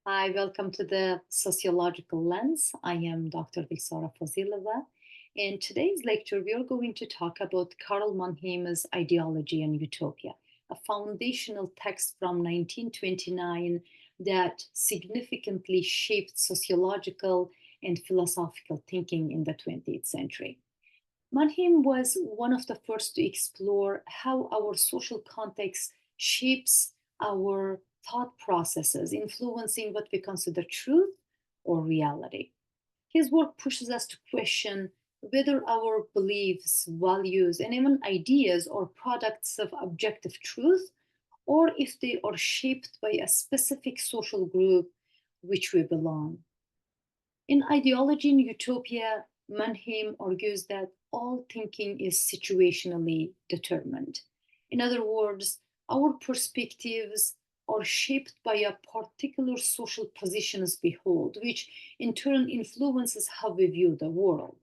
Hi, welcome to the Sociological Lens. I am Dr. Dilsora Fozilova. In today's lecture, we are going to talk about Karl Mannheim's Ideology and Utopia, a foundational text from 1929 that significantly shaped sociological and philosophical thinking in the 20th century. Mannheim was one of the first to explore how our social context shapes our thought processes, influencing what we consider truth or reality. His work pushes us to question whether our beliefs, values, and even ideas are products of objective truth or if they are shaped by a specific social group which we belong. In Ideology and Utopia, Mannheim argues that all thinking is situationally determined. In other words, our perspectives are shaped by a particular social positions we hold, which in turn influences how we view the world.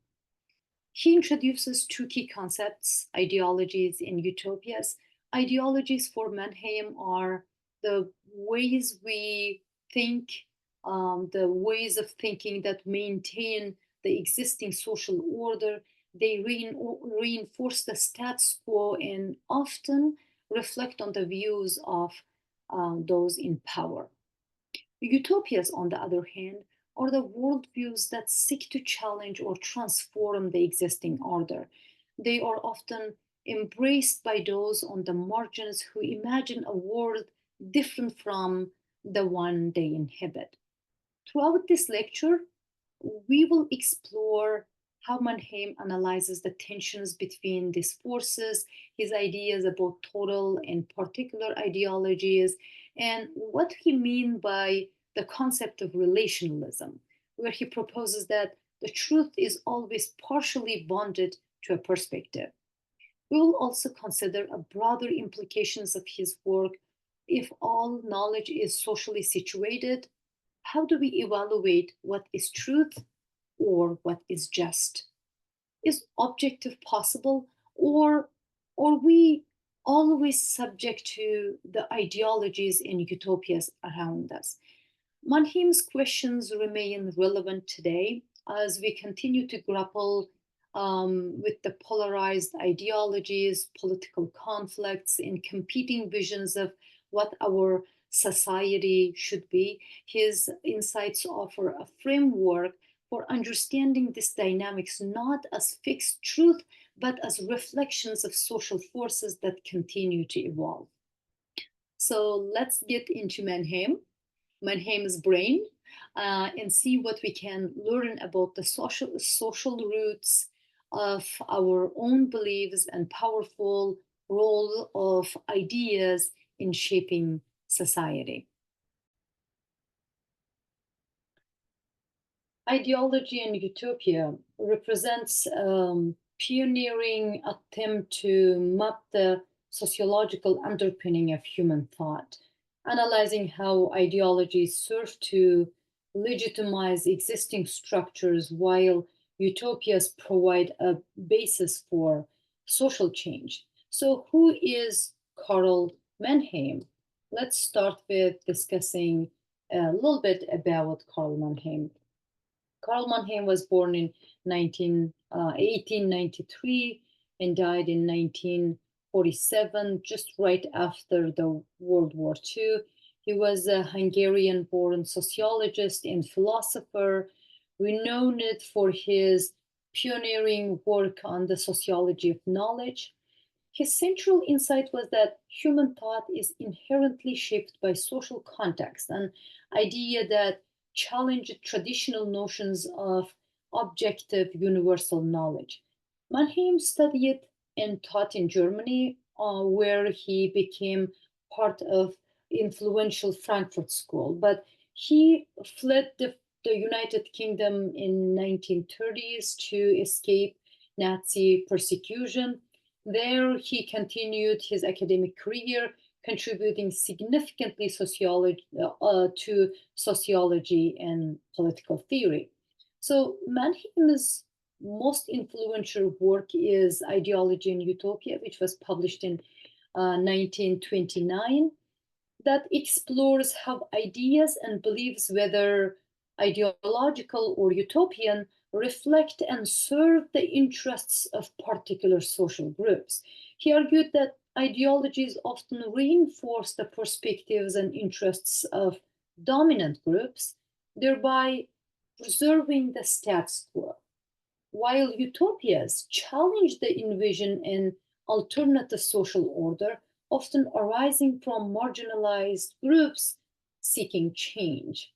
He introduces two key concepts, ideologies and utopias. Ideologies for Mannheim are the ways we think, the ways of thinking that maintain the existing social order. They reinforce the status quo and often reflect on the views of those in power. Utopias, on the other hand, are the worldviews that seek to challenge or transform the existing order. They are often embraced by those on the margins who imagine a world different from the one they inhabit. Throughout this lecture, we will explore how Mannheim analyzes the tensions between these forces, his ideas about total and particular ideologies, and what he means by the concept of relationalism, where he proposes that the truth is always partially bonded to a perspective. We will also consider a broader implications of his work. If all knowledge is socially situated, how do we evaluate what is truth or what is just? Is objective possible, or are we always subject to the ideologies and utopias around us? Mannheim's questions remain relevant today as we continue to grapple with the polarized ideologies, political conflicts, and competing visions of what our society should be. His insights offer a framework for understanding these dynamics not as fixed truth, but as reflections of social forces that continue to evolve. So let's get into Mannheim's brain, and see what we can learn about the social roots of our own beliefs and powerful role of ideas in shaping society. Ideology and Utopia represents pioneering attempt to map the sociological underpinning of human thought, analyzing how ideologies serve to legitimize existing structures while utopias provide a basis for social change. So, who is Karl Mannheim? Let's start with discussing a little bit about Karl Mannheim. Karl Mannheim was born in 1893 and died in 1947, just right after the World War II. He was a Hungarian-born sociologist and philosopher, renowned for his pioneering work on the sociology of knowledge. His central insight was that human thought is inherently shaped by social context, an idea that challenged traditional notions of objective universal knowledge. Mannheim studied and taught in Germany, where he became part of influential Frankfurt School. But he fled the United Kingdom in 1930s to escape Nazi persecution. There, he continued his academic career, contributing significantly to sociology and political theory. So Mannheim's most influential work is Ideology and Utopia, which was published in 1929. that explores how ideas and beliefs, whether ideological or utopian, reflect and serve the interests of particular social groups. He argued that ideologies often reinforce the perspectives and interests of dominant groups, thereby preserving the status quo, while utopias challenge the envision and alternative social order, often arising from marginalized groups seeking change.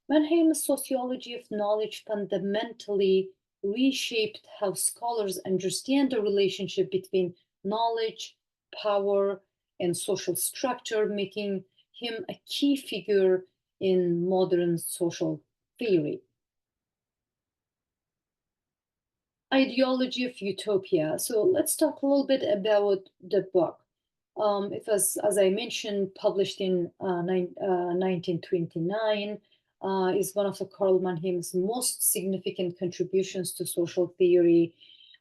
Mannheim's sociology of knowledge fundamentally reshaped how scholars understand the relationship between knowledge, power, and social structure, making him a key figure in modern social theory. Ideology of Utopia. So let's talk a little bit about the book. It was, as I mentioned, published in 1929. Is one of the Karl Mannheim's most significant contributions to social theory.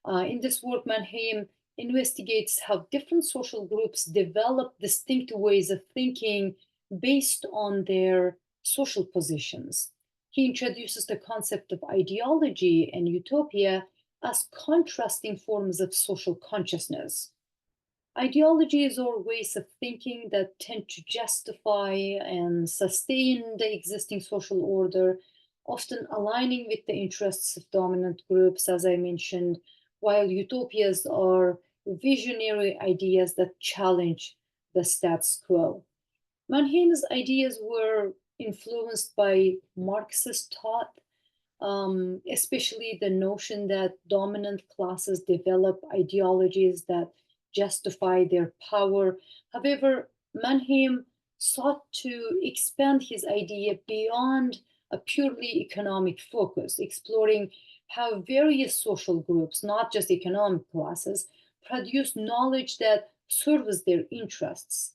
In this work, Mannheim investigates how different social groups develop distinct ways of thinking based on their social positions. He introduces the concept of ideology and utopia as contrasting forms of social consciousness. Ideologies are ways of thinking that tend to justify and sustain the existing social order, often aligning with the interests of dominant groups, as I mentioned, while utopias are visionary ideas that challenge the status quo. Mannheim's ideas were influenced by Marxist thought, especially the notion that dominant classes develop ideologies that justify their power. However, Mannheim sought to expand his idea beyond a purely economic focus, exploring how various social groups, not just economic classes, produce knowledge that serves their interests.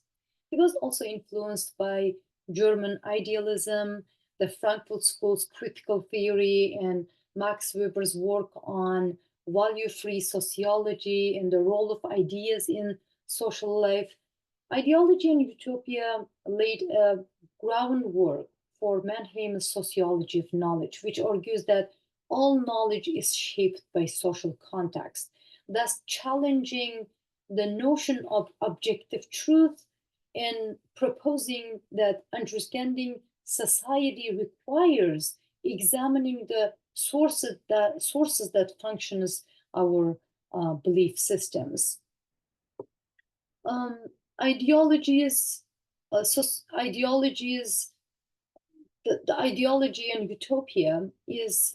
He was also influenced by German idealism, the Frankfurt School's critical theory, and Max Weber's work on value free sociology and the role of ideas in social life. Ideology and Utopia laid a groundwork for Mannheim's sociology of knowledge, which argues that all knowledge is shaped by social context, thus challenging the notion of objective truth and proposing that understanding society requires examining the sources that function as our belief systems. Um, ideologies, ideologies, the ideology and utopia is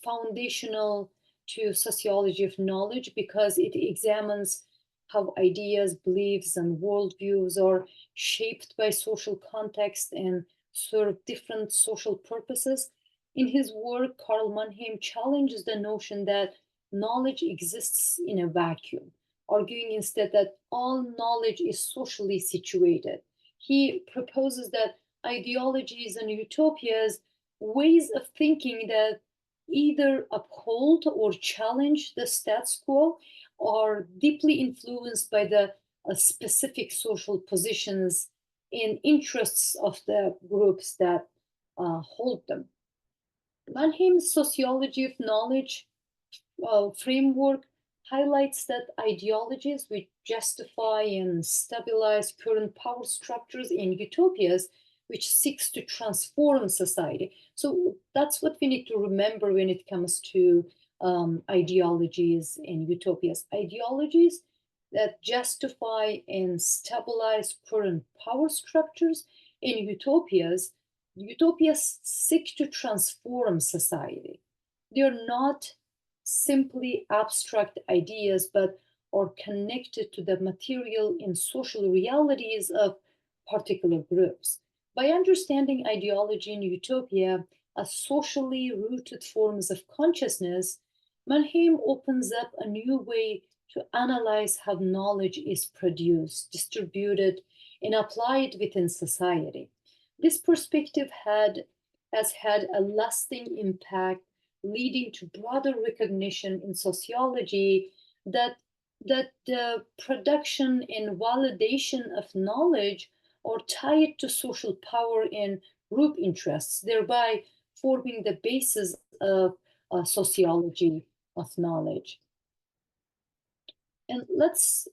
foundational to sociology of knowledge because it examines how ideas, beliefs, and worldviews are shaped by social context and serve different social purposes. In his work, Karl Mannheim challenges the notion that knowledge exists in a vacuum, arguing instead that all knowledge is socially situated. He proposes that ideologies and utopias, ways of thinking that either uphold or challenge the status quo, are deeply influenced by the specific social positions and interests of the groups that hold them. Mannheim's sociology of knowledge framework highlights that ideologies which justify and stabilize current power structures and utopias which seeks to transform society. So that's what we need to remember when it comes to ideologies and utopias. Ideologies that justify and stabilize current power structures, and utopias seek to transform society. They're not simply abstract ideas, but are connected to the material and social realities of particular groups. By understanding ideology and utopia as socially rooted forms of consciousness, Mannheim opens up a new way to analyze how knowledge is produced, distributed, and applied within society. This perspective has had a lasting impact, leading to broader recognition in sociology that the production and validation of knowledge are tied to social power and group interests, thereby forming the basis of sociology of knowledge. And let's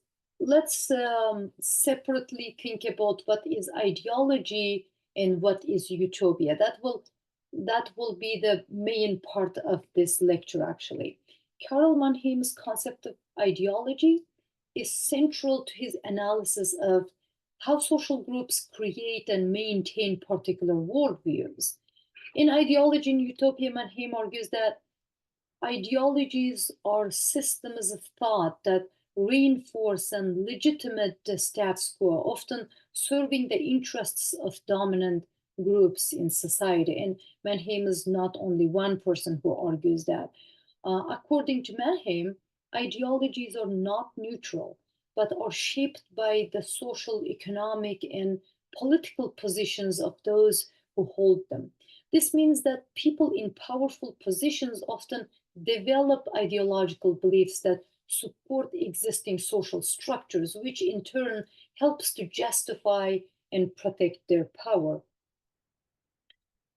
separately think about what is ideology and what is utopia. That will be the main part of this lecture, actually. Karl Mannheim's concept of ideology is central to his analysis of how social groups create and maintain particular worldviews. In Ideology and Utopia, Mannheim argues that ideologies are systems of thought that reinforce and legitimate the status quo, often serving the interests of dominant groups in society. And Mannheim is not only one person who argues that. According to Mannheim, ideologies are not neutral, but are shaped by the social, economic, and political positions of those who hold them. This means that people in powerful positions often develop ideological beliefs that support existing social structures, which in turn helps to justify and protect their power.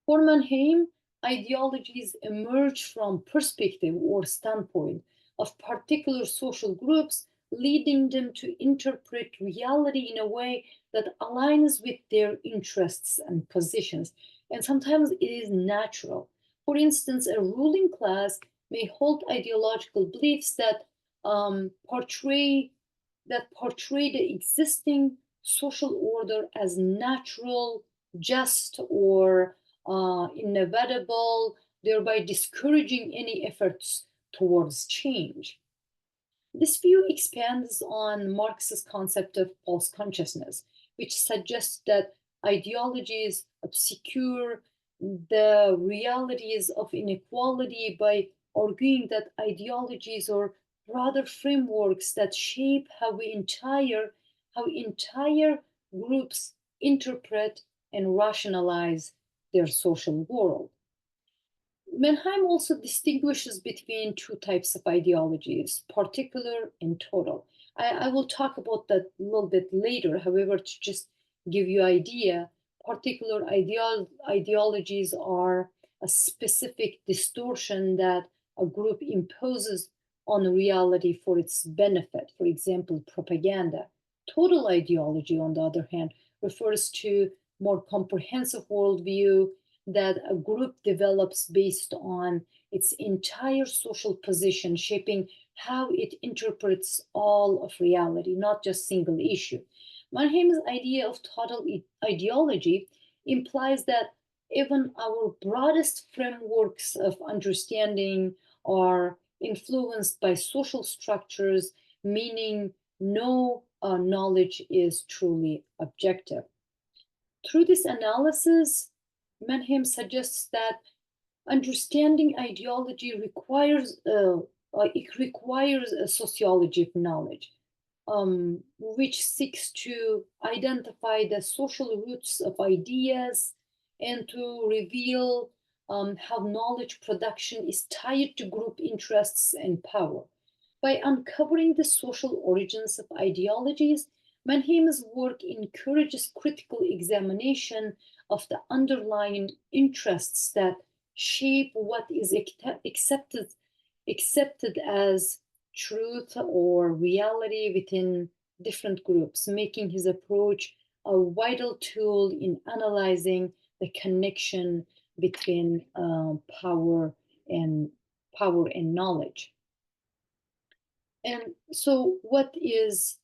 For Mannheim, ideologies emerge from perspective or standpoint of particular social groups, leading them to interpret reality in a way that aligns with their interests and positions. And sometimes it is natural. For instance, a ruling class may hold ideological beliefs that portray the existing social order as natural, just, or inevitable, thereby discouraging any efforts towards change. This view expands on Marx's concept of false consciousness, which suggests that ideologies obscure the realities of inequality by arguing that ideologies are rather frameworks that shape how entire groups interpret and rationalize their social world. Mannheim also distinguishes between two types of ideologies, particular and total. I will talk about that a little bit later. However, to just give you an idea, particular ideologies are a specific distortion that a group imposes on reality for its benefit. For example, propaganda. Total ideology, on the other hand, refers to more comprehensive worldview that a group develops based on its entire social position, shaping how it interprets all of reality, not just single issue. Mannheim's idea of total ideology implies that even our broadest frameworks of understanding are influenced by social structures, meaning no knowledge is truly objective. Through this analysis, Mannheim suggests that understanding ideology requires a sociology of knowledge, which seeks to identify the social roots of ideas and to reveal how knowledge production is tied to group interests and power. By uncovering the social origins of ideologies, Mannheim's work encourages critical examination of the underlying interests that shape what is accepted as truth or reality within different groups, making his approach a vital tool in analyzing the connection between and power and knowledge. And so, what is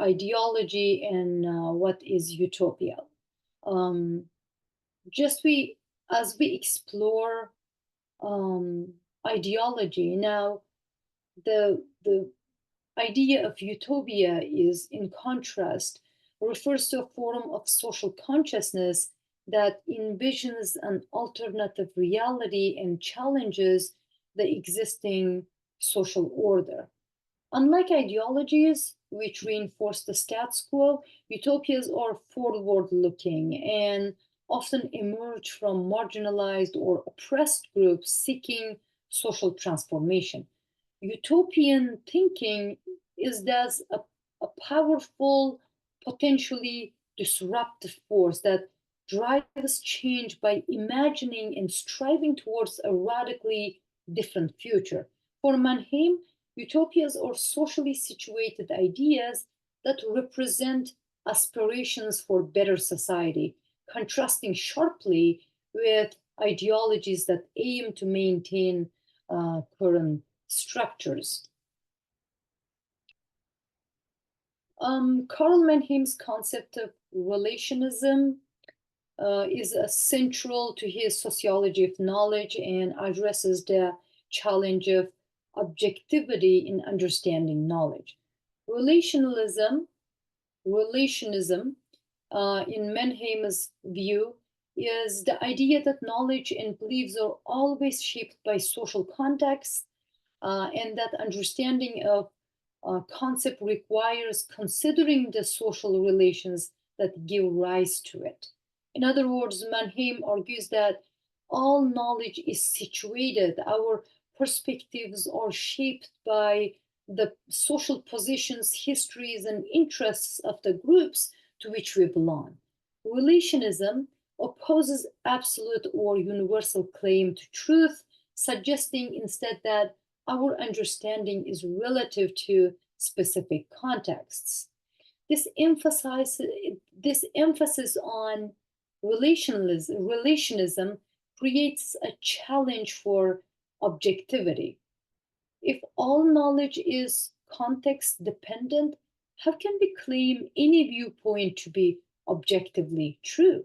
ideology and what is utopia? Um, just as we explore ideology now, the idea of utopia is, in contrast, refers to a form of social consciousness that envisions an alternative reality and challenges the existing social order. Unlike ideologies, which reinforce the status quo, utopias are forward looking and often emerge from marginalized or oppressed groups seeking social transformation. Utopian thinking is thus a a powerful, potentially disruptive force that drives change by imagining and striving towards a radically different future. For Mannheim, utopias are socially situated ideas that represent aspirations for better society, contrasting sharply with ideologies that aim to maintain current structures. Karl Mannheim's concept of relationism is central to his sociology of knowledge and addresses the challenge of objectivity in understanding knowledge. Relationalism, relationism, in Mannheim's view, is the idea that knowledge and beliefs are always shaped by social context, and that understanding of concept requires considering the social relations that give rise to it. In other words, Mannheim argues that all knowledge is situated, our perspectives are shaped by the social positions, histories, and interests of the groups to which we belong. Relationism opposes absolute or universal claim to truth, suggesting instead that our understanding is relative to specific contexts. This emphasis on relationism creates a challenge for objectivity. If all knowledge is context dependent, how can we claim any viewpoint to be objectively true?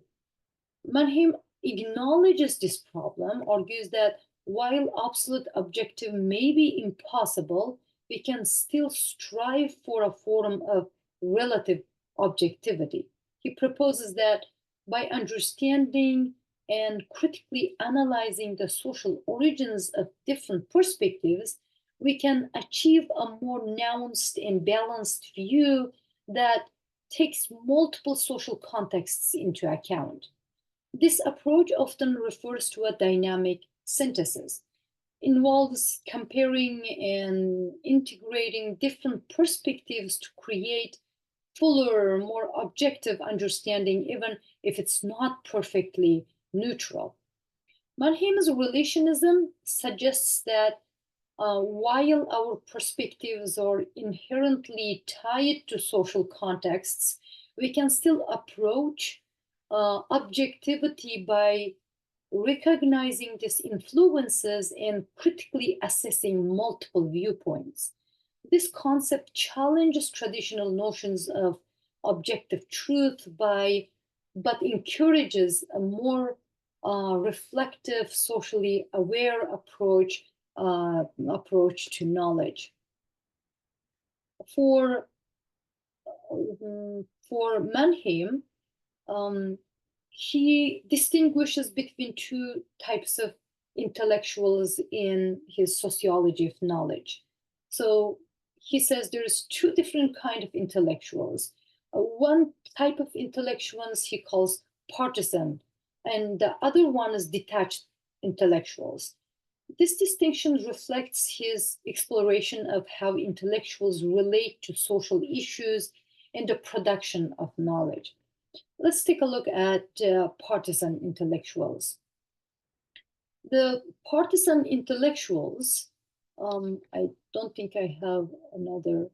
Mannheim acknowledges this problem, argues that while absolute objective may be impossible, we can still strive for a form of relative objectivity. He proposes that by understanding and critically analyzing the social origins of different perspectives, we can achieve a more nuanced and balanced view that takes multiple social contexts into account. This approach often refers to a dynamic synthesis, involves comparing and integrating different perspectives to create fuller, more objective understanding, even if it's not perfectly neutral. Mannheim's relationism suggests that while our perspectives are inherently tied to social contexts, we can still approach objectivity by recognizing these influences and critically assessing multiple viewpoints. This concept challenges traditional notions of objective truth but encourages a more reflective, socially aware approach to knowledge. For Mannheim, he distinguishes between two types of intellectuals in his sociology of knowledge. So he says there's two different kind of intellectuals. One type of intellectuals he calls partisan, and the other one is detached intellectuals. This distinction reflects his exploration of how intellectuals relate to social issues and the production of knowledge. Let's take a look at partisan intellectuals. The partisan intellectuals, I don't think I have another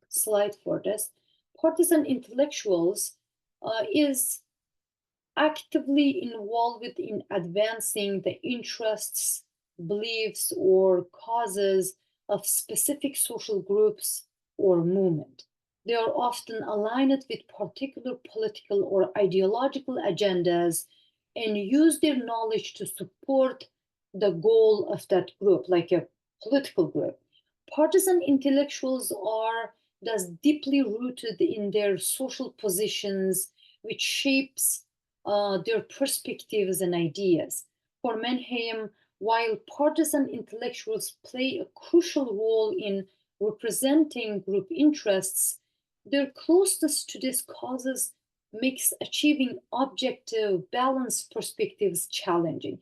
slide for this. Partisan intellectuals is actively involved in advancing the interests, beliefs, or causes of specific social groups or movement. They are often aligned with particular political or ideological agendas and use their knowledge to support the goal of that group, like a political group. Partisan intellectuals are thus deeply rooted in their social positions, which shapes their perspectives and ideas. For Mannheim, while partisan intellectuals play a crucial role in representing group interests, their closeness to these causes makes achieving objective, balanced perspectives challenging,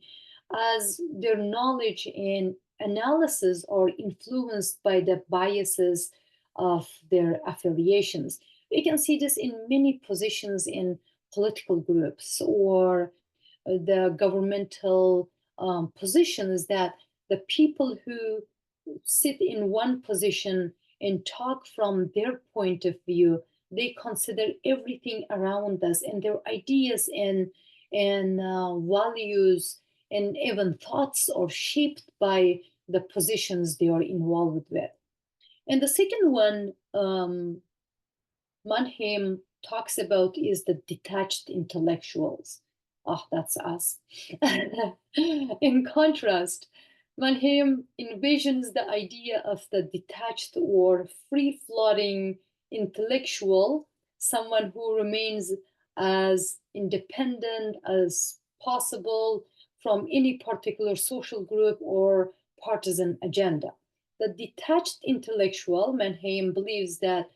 as their knowledge and analysis are influenced by the biases of their affiliations. We can see this in many positions in political groups or the governmental positions, that the people who sit in one position and talk from their point of view, they consider everything around us, and their ideas and values and even thoughts are shaped by the positions they are involved with. And the second one, Mannheim talks about, is the detached intellectuals. Oh, that's us. In contrast, Mannheim envisions the idea of the detached or free floating intellectual, someone who remains as independent as possible from any particular social group or partisan agenda. The detached intellectual, Mannheim believes that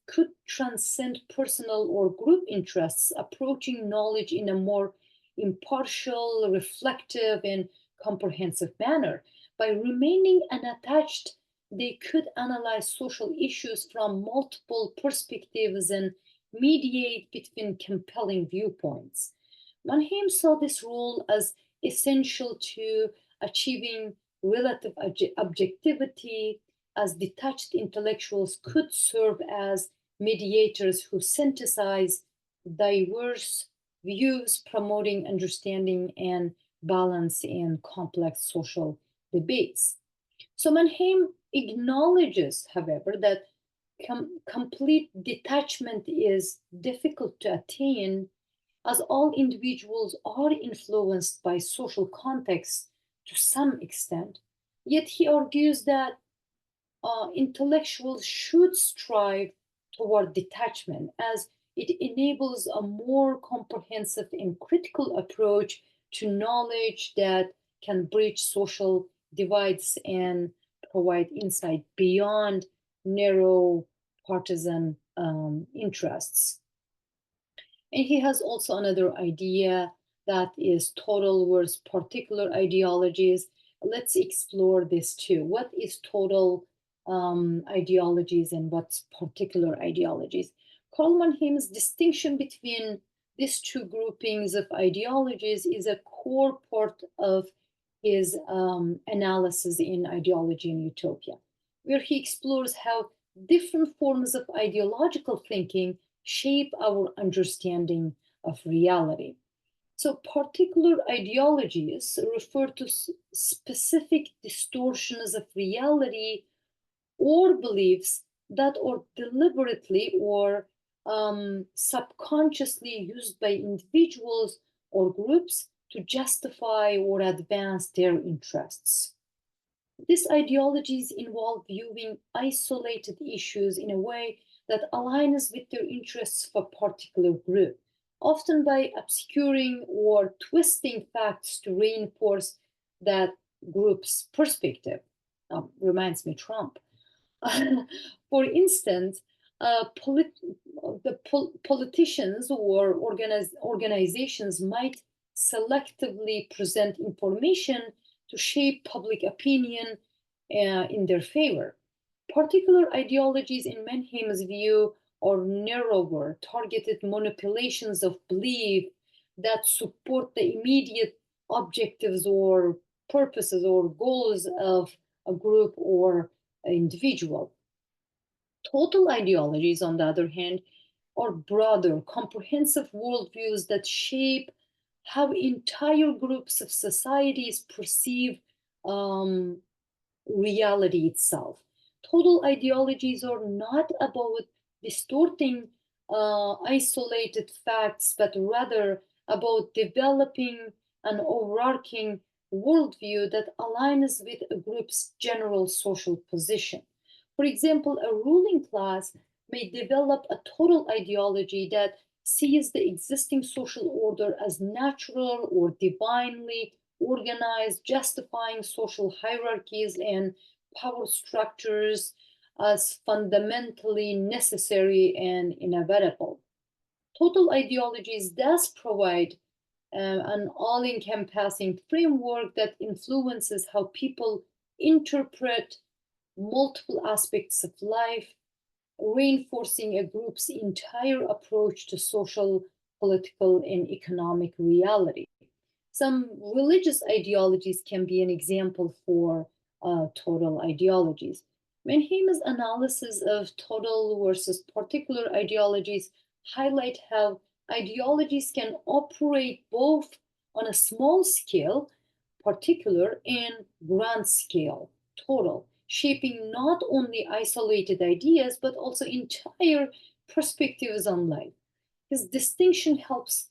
could transcend personal or group interests, approaching knowledge in a more impartial, reflective, and comprehensive manner. By remaining unattached, they could analyze social issues from multiple perspectives and mediate between compelling viewpoints. Mannheim saw this role as essential to achieving relative objectivity, as detached intellectuals could serve as mediators who synthesize diverse views, promoting understanding and balance in complex social debates. So Mannheim acknowledges, however, that complete detachment is difficult to attain, as all individuals are influenced by social context to some extent. Yet he argues that intellectuals should strive toward detachment, as it enables a more comprehensive and critical approach to knowledge that can bridge social divides and provide insight beyond narrow partisan interests. And he has also another idea, that is total versus particular ideologies. Let's explore this too. What is total ideologies and what's particular ideologies? Karl Mannheim's distinction between these two groupings of ideologies is a core part of his analysis in Ideology and Utopia, where he explores how different forms of ideological thinking shape our understanding of reality. So, particular ideologies refer to specific distortions of reality or beliefs that are deliberately or subconsciously used by individuals or groups to justify or advance their interests. These ideologies involve viewing isolated issues in a way that aligns with their interests of a particular group, often by obscuring or twisting facts to reinforce that group's perspective. Reminds me Trump. For instance, politicians or organizations might selectively present information to shape public opinion in their favor. Particular ideologies, in Mannheim's view, are narrower, targeted manipulations of belief that support the immediate objectives or purposes or goals of a group or an individual. Total ideologies, on the other hand, are broader, comprehensive worldviews that shape how entire groups of societies perceive um, reality itself. Total ideologies are not about distorting isolated facts, but rather about developing an overarching worldview that aligns with a group's general social position. For example, a ruling class may develop a total ideology that sees the existing social order as natural or divinely organized, justifying social hierarchies and power structures as fundamentally necessary and inevitable. Total ideologies thus provide an all encompassing framework that influences how people interpret multiple aspects of life, reinforcing a group's entire approach to social, political, and economic reality. Some religious ideologies can be an example for total ideologies. Mannheim's analysis of total versus particular ideologies highlight how ideologies can operate both on a small scale, particular, and grand scale, total, shaping not only isolated ideas but also entire perspectives on life. His distinction helps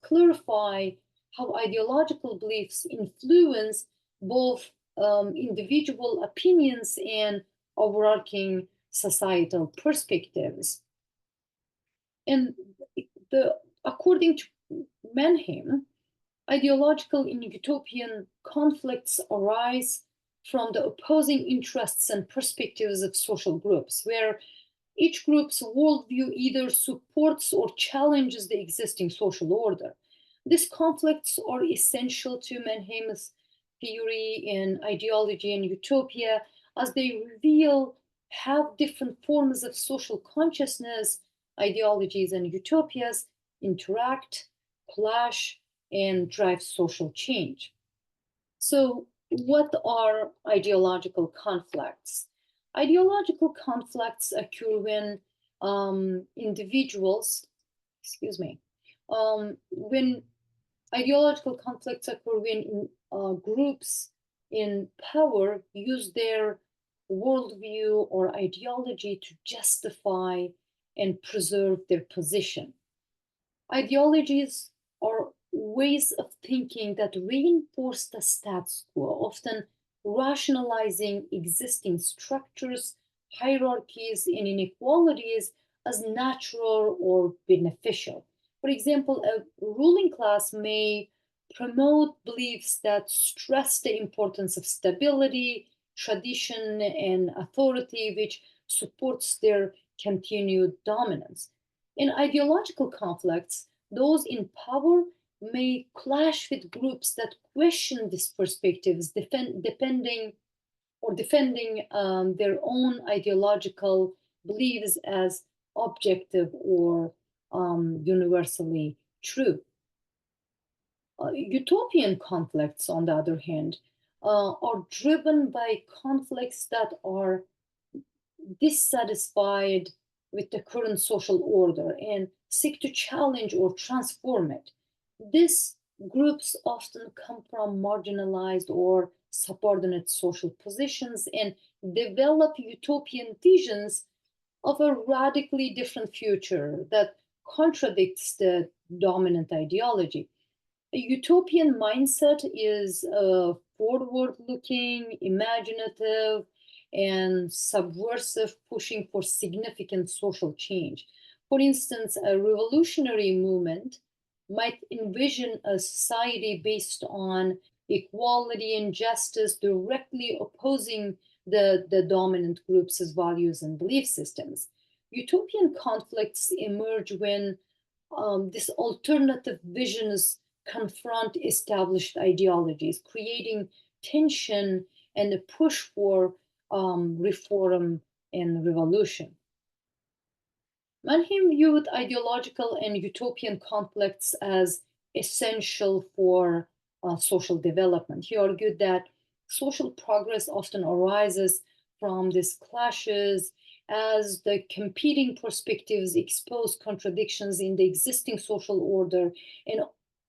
clarify how ideological beliefs influence both individual opinions and overarching societal perspectives. And according to Mannheim, ideological and utopian conflicts arise from the opposing interests and perspectives of social groups, where each group's worldview either supports or challenges the existing social order. These conflicts are essential to Mannheim's theory in ideology and utopia, as they reveal how different forms of social consciousness, ideologies, and utopias interact, clash, and drive social change. So, what are ideological conflicts? Ideological conflicts occur when when ideological conflicts occur when groups in power use their worldview or ideology to justify and preserve their position. Ideologies are ways of thinking that reinforce the status quo, often rationalizing existing structures, hierarchies, and inequalities as natural or beneficial. For example, a ruling class may promote beliefs that stress the importance of stability, tradition, and authority, which supports their continued dominance. In ideological conflicts, those in power may clash with groups that question these perspectives, defending their own ideological beliefs as objective or universally true. Utopian conflicts, on the other hand, are driven by conflicts that are dissatisfied with the current social order and seek to challenge or transform it. These groups often come from marginalized or subordinate social positions and develop utopian visions of a radically different future that contradicts the dominant ideology. A utopian mindset is forward looking, imaginative, and subversive, pushing for significant social change. For instance, a revolutionary movement might envision a society based on equality and justice, directly opposing the dominant group's values and belief systems. Utopian conflicts emerge when these alternative visions confront established ideologies, creating tension and a push for reform and revolution. Mannheim viewed ideological and utopian conflicts as essential for social development. He argued that social progress often arises from these clashes as the competing perspectives expose contradictions in the existing social order and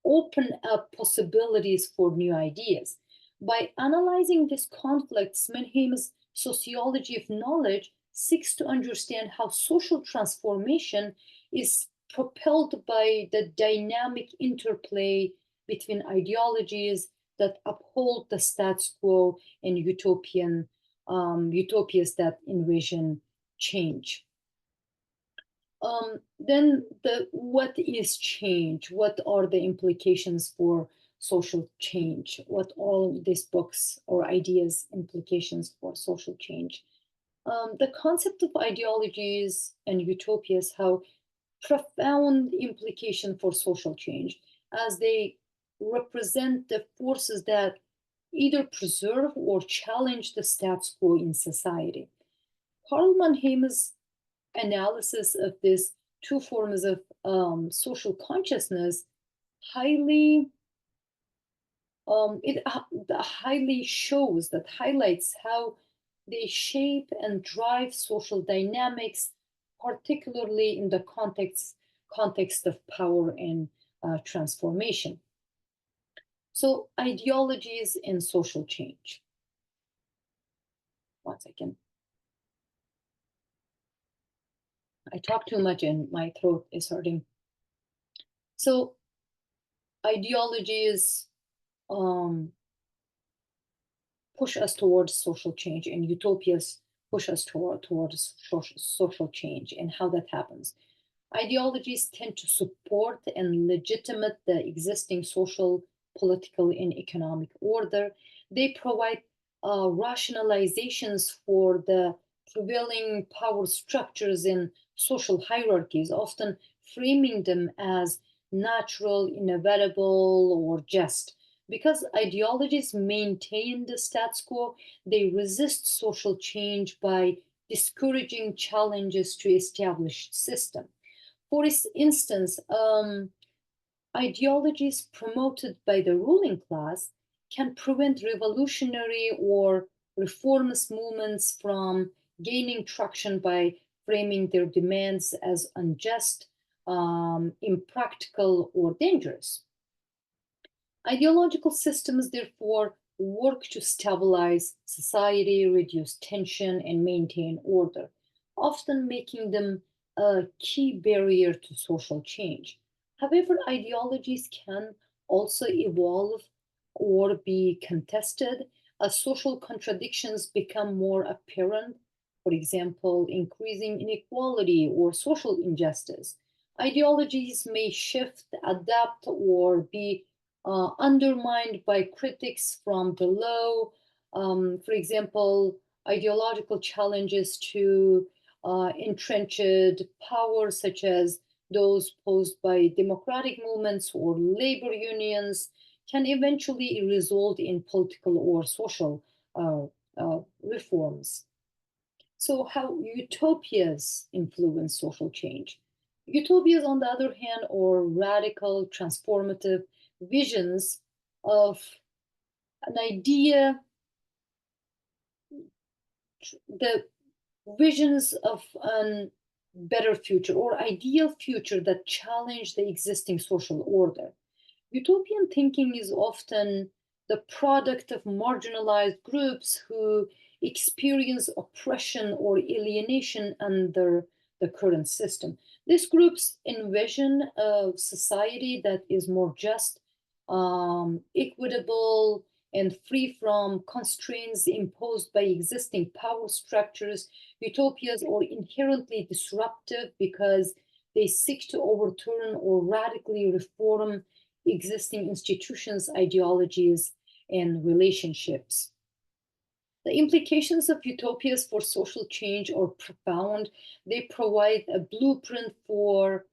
open up possibilities for new ideas. By analyzing these conflicts, Mannheim's sociology of knowledge seeks to understand how social transformation is propelled by the dynamic interplay between ideologies that uphold the status quo and utopias that envision change. Then what is change? What are the implications for social change? What all these books or ideas implications for social change? The concept of ideologies and utopias have profound implication for social change as they represent the forces that either preserve or challenge the status quo in society. Karl Mannheim's analysis of these two forms of social consciousness highly highly shows that highlights how they shape and drive social dynamics, particularly in the context of power and transformation. So, ideologies and social change. One second. I talk too much and my throat is hurting. So, ideologies um, push us towards social change, and utopias push us towards social change, and how that happens. Ideologies tend to support and legitimate the existing social, political, and economic order. They provide rationalizations for the prevailing power structures and social hierarchies, often framing them as natural, inevitable, or just. Because ideologies maintain the status quo, they resist social change by discouraging challenges to established system. For instance, ideologies promoted by the ruling class can prevent revolutionary or reformist movements from gaining traction by framing their demands as unjust, impractical, or dangerous. Ideological systems, therefore, work to stabilize society, reduce tension, and maintain order, often making them a key barrier to social change. However, ideologies can also evolve or be contested as social contradictions become more apparent, for example, increasing inequality or social injustice. Ideologies may shift, adapt, or be undermined by critics from below. For example, ideological challenges to entrenched power, such as those posed by democratic movements or labor unions, can eventually result in political or social reforms. So, how utopias influence social change? Utopias, on the other hand, are radical, transformative visions of an idea, the visions of a better future or ideal future that challenge the existing social order. Utopian thinking is often the product of marginalized groups who experience oppression or alienation under the current system. These groups envision a society that is more just, equitable, and free from constraints imposed by existing power structures. Utopias are inherently disruptive because they seek to overturn or radically reform existing institutions, ideologies, and relationships. The implications of utopias for social change are profound. They provide a blueprint for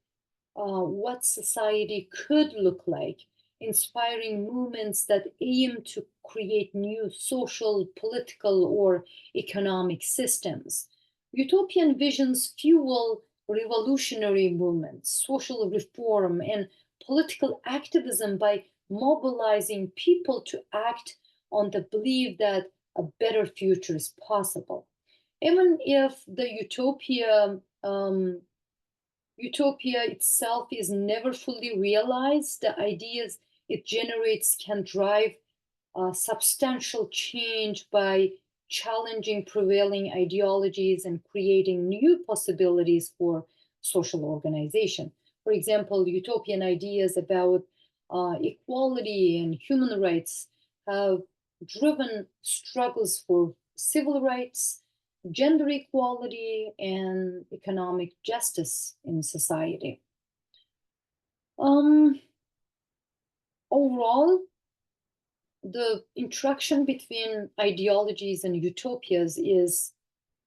what society could look like, inspiring movements that aim to create new social, political, or economic systems. Utopian visions fuel revolutionary movements, social reform, and political activism by mobilizing people to act on the belief that a better future is possible. Even if the utopia itself is never fully realized, the ideas it generates can drive substantial change by challenging prevailing ideologies and creating new possibilities for social organization. For example, utopian ideas about equality and human rights have driven struggles for civil rights, gender equality, and economic justice in society. Um, Overall, the interaction between ideologies and utopias is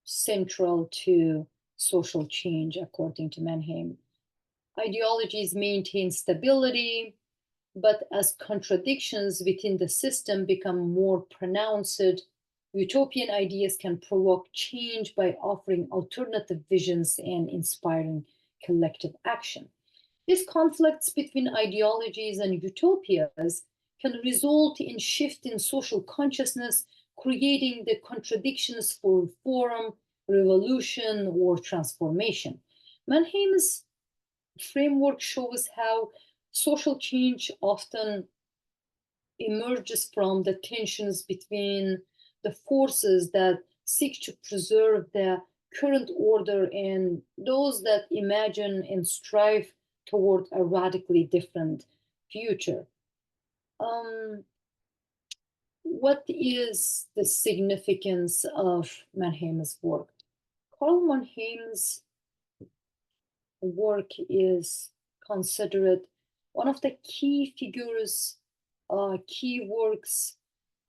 central to social change, according to Mannheim. Ideologies maintain stability, But as contradictions within the system become more pronounced, utopian ideas can provoke change by offering alternative visions and inspiring collective action. These conflicts between ideologies and utopias can result in shift in social consciousness, creating the contradictions for reform, revolution, or transformation. Mannheim's framework shows how social change often emerges from the tensions between the forces that seek to preserve the current order and those that imagine and strive toward a radically different future. Um, what is the significance of Mannheim's work? Karl Mannheim's work is considered one of the key figures, key works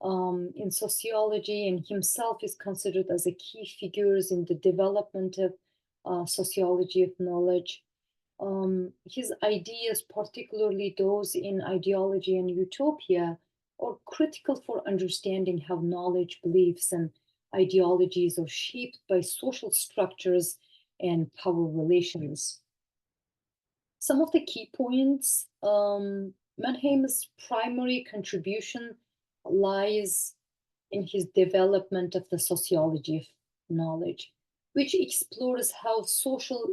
in sociology, and himself is considered as a key figures in the development of sociology of knowledge. His ideas, particularly those in ideology and utopia, are critical for understanding how knowledge, beliefs, and ideologies are shaped by social structures and power relations. Some of the key points, Mannheim's primary contribution lies in his development of the sociology of knowledge, which explores how social,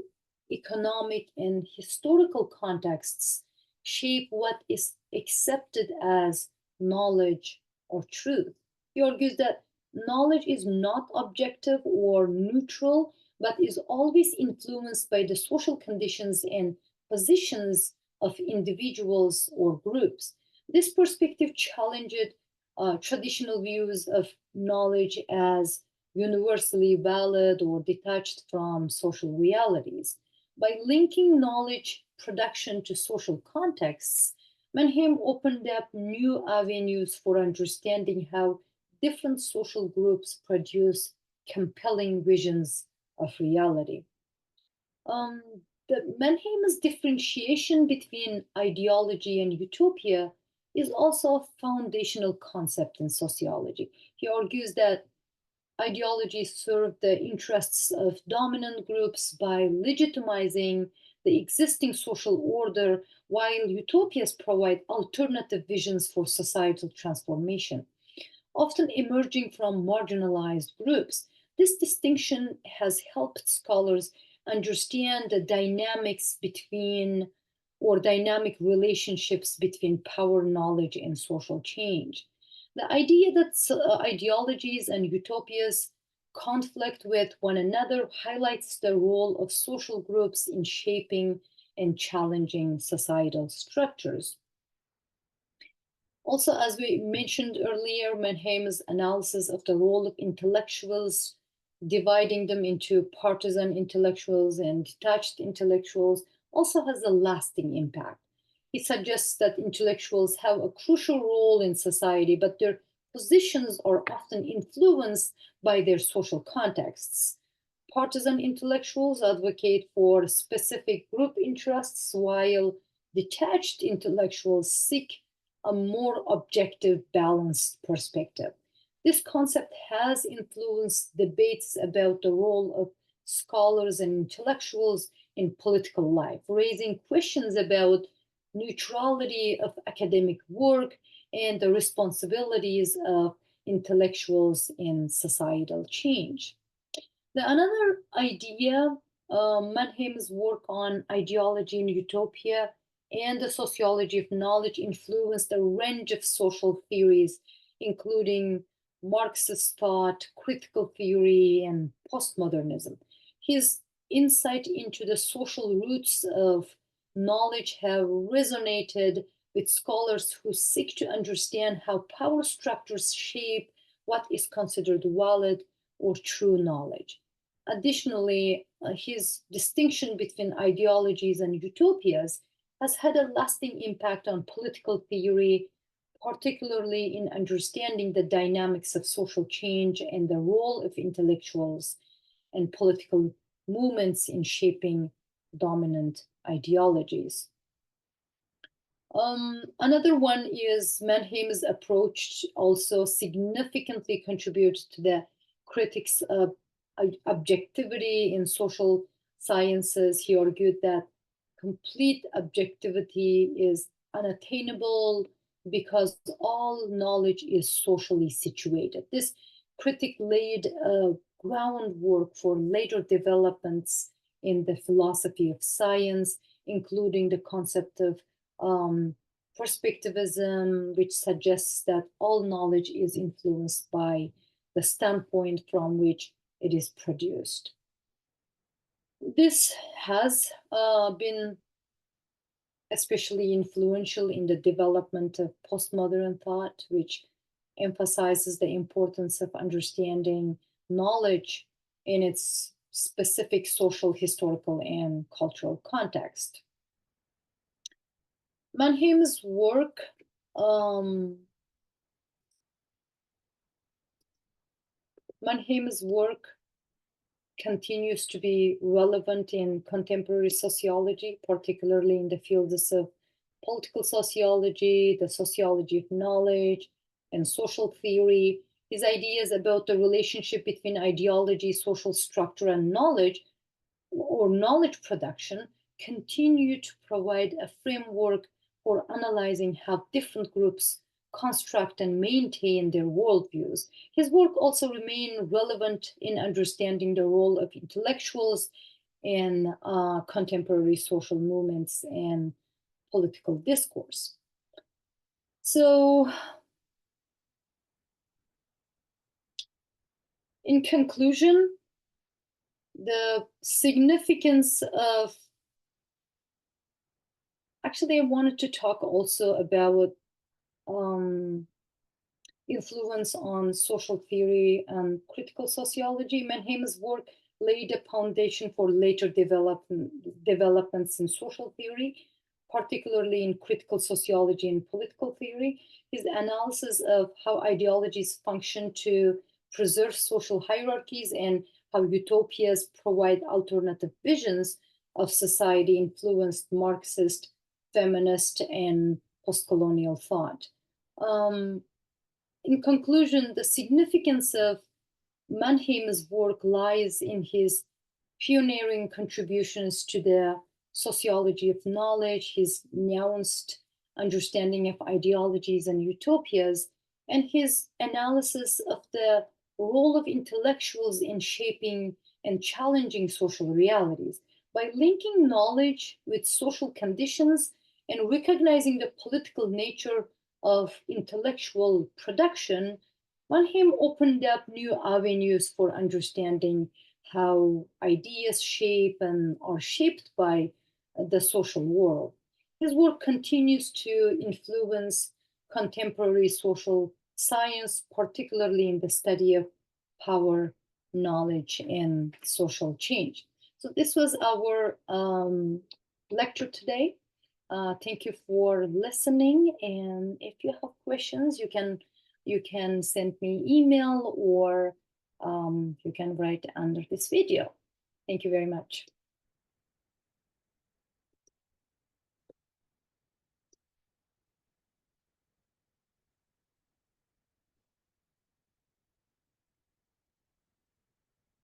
economic, and historical contexts shape what is accepted as knowledge or truth. He argues that knowledge is not objective or neutral, but is always influenced by the social conditions and positions of individuals or groups. This perspective challenged traditional views of knowledge as universally valid or detached from social realities. By linking knowledge production to social contexts, Mannheim opened up new avenues for understanding how different social groups produce compelling visions of reality. Um, the Mannheim's differentiation between ideology and utopia is also a foundational concept in sociology. He argues that ideologies serve the interests of dominant groups by legitimizing the existing social order, while utopias provide alternative visions for societal transformation, often emerging from marginalized groups. This distinction has helped scholars understand the dynamics between or dynamic relationships between power, knowledge, and social change. The idea that ideologies and utopias conflict with one another highlights the role of social groups in shaping and challenging societal structures. Also, as we mentioned earlier, Mannheim's analysis of the role of intellectuals, dividing them into partisan intellectuals and detached intellectuals, also has a lasting impact. He suggests that intellectuals have a crucial role in society, but their positions are often influenced by their social contexts. Partisan intellectuals advocate for specific group interests, while detached intellectuals seek a more objective, balanced perspective. This concept has influenced debates about the role of scholars and intellectuals in political life, raising questions about neutrality of academic work and the responsibilities of intellectuals in societal change. The another idea, Mannheim's work on ideology and utopia and the sociology of knowledge influenced a range of social theories, including Marxist thought, critical theory, and postmodernism. His insight into the social roots of knowledge have resonated with scholars who seek to understand how power structures shape what is considered valid or true knowledge. Additionally, his distinction between ideologies and utopias has had a lasting impact on political theory, particularly in understanding the dynamics of social change and the role of intellectuals and political movements in shaping dominant ideologies. Another one is Mannheim's approach also significantly contributes to the critics of objectivity in social sciences. He argued that complete objectivity is unattainable because all knowledge is socially situated. This critic laid groundwork for later developments in the philosophy of science, including the concept of perspectivism, which suggests that all knowledge is influenced by the standpoint from which it is produced. This has been especially influential in the development of postmodern thought, which emphasizes the importance of understanding knowledge in its specific social, historical, and cultural context. Mannheim's work continues to be relevant in contemporary sociology, particularly in the fields of political sociology, the sociology of knowledge, and social theory. His ideas about the relationship between ideology, social structure, and knowledge or knowledge production continue to provide a framework for analyzing how different groups construct and maintain their worldviews. His work also remains relevant in understanding the role of intellectuals in contemporary social movements and political discourse. So, in conclusion, the significance of actually, I wanted to talk also about influence on social theory and critical sociology. Mannheim's work laid a foundation for later developments in social theory, particularly in critical sociology and political theory. His analysis of how ideologies function to preserve social hierarchies and how utopias provide alternative visions of society influenced Marxist, feminist, and post-colonial thought. In conclusion, the significance of Mannheim's work lies in his pioneering contributions to the sociology of knowledge, his nuanced understanding of ideologies and utopias, and his analysis of the role of intellectuals in shaping and challenging social realities. By linking knowledge with social conditions and recognizing the political nature of intellectual production, Mannheim opened up new avenues for understanding how ideas shape and are shaped by the social world. His work continues to influence contemporary social science, particularly in the study of power, knowledge, and social change. So this was our lecture today. Thank you for listening. And if you have questions, you can send me email or you can write under this video. Thank you very much.